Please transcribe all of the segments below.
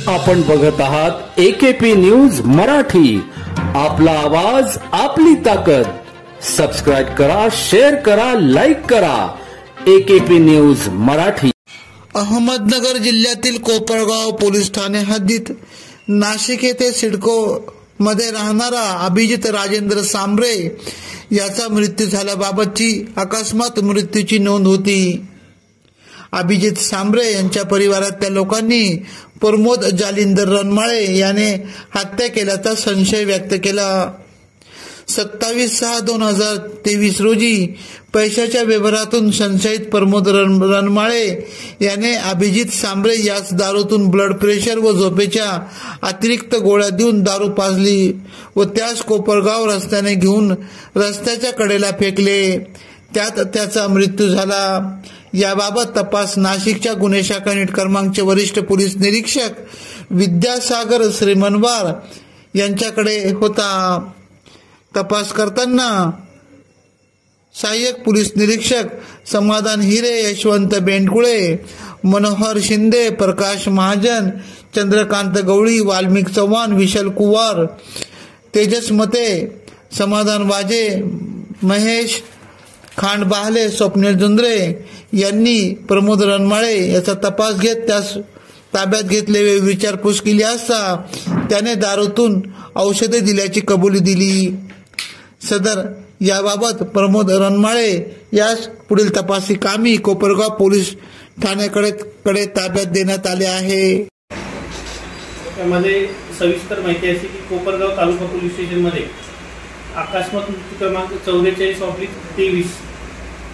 आपण बघत आहात AKP न्यूज मराठी, आपला आवाज आपली ताकद। सबस्क्राइब करा, शेअर करा, लाईक करा। AKP news Marathi. अहमदनगर जिल्ह्यातील कोपरगाव पोलीस ठाणे हद्दीत नाशिक येथे सिडको मध्ये राहणारा अभिजित राजेंद्र सांबरे याचा मृत्यू झाल्याबाबतची अकस्मात मृत्यूची नोंद होती। अभिजित सांबरे यांच्या परिवारातल्या लोकांनी प्रमोद जालिंदर रणमाळे याने हत्या केल्याचा संशय व्यक्त केला। 27/6/2023 रोजी पैशाच्या व्यवहारातून संशयित प्रमोद रणमाळे याने अभिजित सांबरे यास दारूतून ब्लड प्रेशर व झोपेच्या अतिरिक्त गोळ्या देऊन दारू पाजली व त्यास कोपरगाव रस्त्याने घेऊन रस्त्याच्या कडेला फेकले, त्यात त्याचा मृत्यू झाला। याबाबत तपास नाशिकच्या गुन्हे शाखा नीट क्रमांकचे वरिष्ठ पोलीस निरीक्षक विद्यासागर श्रीमनवार यांच्याकडे होता। तपास करताना सहाय्यक पोलीस निरीक्षक समाधान हिरे, यशवंत बेंडकुळे, मनोहर शिंदे, प्रकाश महाजन, चंद्रकांत गवळी, वाल्मिक चव्हाण, विशाल कुवार, तेजस मते, समाधान वाजे, महेश खांड बहाले, स्वप्नील जुंद्रे यांनी प्रमोद रणमाळे याचा तपास घेत त्यास ताब्यात घेतले व विचारपूस केली असता त्याने दारूतून औषधे दिल्याची कबुली दिली। सदर याबाबत प्रमोद रणमाळे यास पुढील तपासी कामी कोपरगाव पोलीस ठाण्याकडे ताब्यात देण्यात आले आहे। त्यामध्ये सविस्तर माहिती अशी की कोपरगाव तालुका पोलीस स्टेशनमध्ये अकस्मात मृत्यू क्रमांक 44/23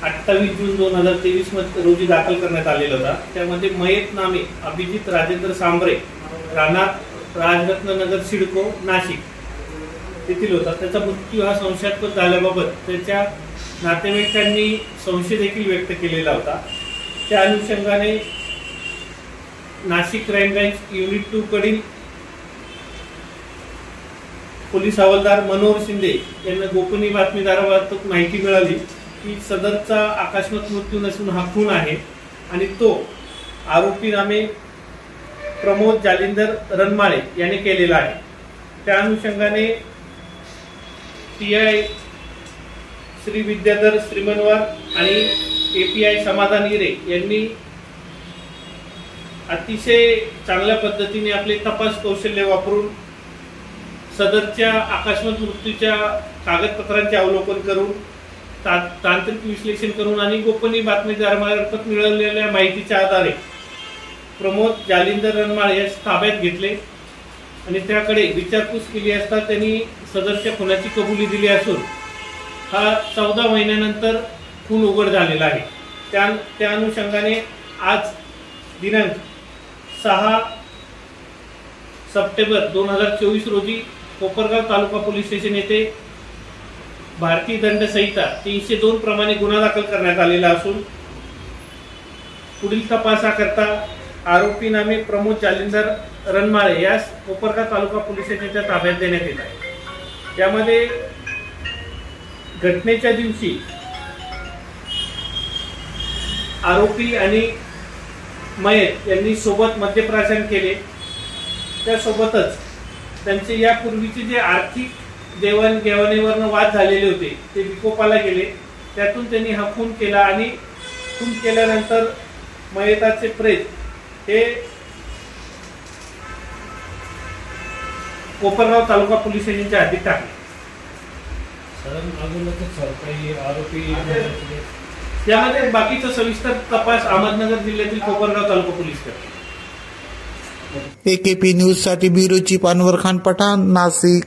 28 जून 2023 रोजी दाखल करण्यात आलेला होता। त्यामध्ये मयत नामे अभिजित राजेंद्र सांबरे, राहणार राजरत्ननगर सिडको नाशिक येथील होता। त्याचा मृत्यू हा संशयास्पद झाल्याबाबत त्याच्या नातेवाईकांनी संशय देखील व्यक्त केलेला होता। त्या अनुषंगाने नाशिक क्राईम ब्रांच युनिट 2 कडील पोलीस हवालदार मनोहर शिंदे यांना गोपनीय बातमीदारामार्फत माहिती मिळाली की सदरचा अकस्मात मृत्यू नसून हा खून आहे आणि तो आरोपी नामे प्रमोद जालिंदर रणमाळे याने केलेला आहे। त्या अनुषंगाने PI श्री विद्याधर श्रीमनवार आणि API समाधान हिरे यांनी अतिशय चांगल्या पद्धतीने आपले तपास कौशल्य वापरून सदरच्या अकस्मात मृत्यूच्या कागदपत्रांचे अवलोकन करून तांत्रिक विश्लेषण करून आणि गोपनीय बातमीदारामार्फत मिळालेल्या माहितीच्या आधारे प्रमोद जालिंदर रणमाळे यास ताब्यात घेतले आणि त्याकडे विचारपूस केली असता त्यांनी सदरच्या खुनाची कबुली दिली असून हा 14 महिन्यानंतर खून उघड झालेला आहे। त्या अनुषंगाने आज दिनांक 6 सप्टेंबर 2024 रोजी कोपरगाव तालुका पोलीस स्टेशन येथे भारतीय दंड संहिता 302 प्रमाणे गुन्हा दाखल करण्यात आलेला असून पुढील तपासाकरता आरोपी नामे प्रमोद जालिंदर रणमाळे यास कोपरगाव तालुका पोलीस स्टेशनच्या ताब्यात देण्यात येत आहे। यामध्ये घटनेच्या दिवशी आरोपी आणि मयत यांनी सोबत मद्यप्राशन केले, त्यासोबतच त्यांचे यापूर्वीचे जे आर्थिक देवाणघेवाणीवरून वाद झालेले होते ते विकोपाला गेले। त्यातून त्यांनी हा खून केला आणि खून केल्यानंतर मयताचे प्रेत हे कोपरगाव तालुका पोलीस स्टेशनच्या हद्दीत टाकले। त्यामध्ये बाकीचा सविस्तर तपास अहमदनगर जिल्ह्यातील कोपरगाव तालुका पोलीस करते। AKP न्यूज साठी ब्युरो चीफ अनवर खान पठाण, नाशिक।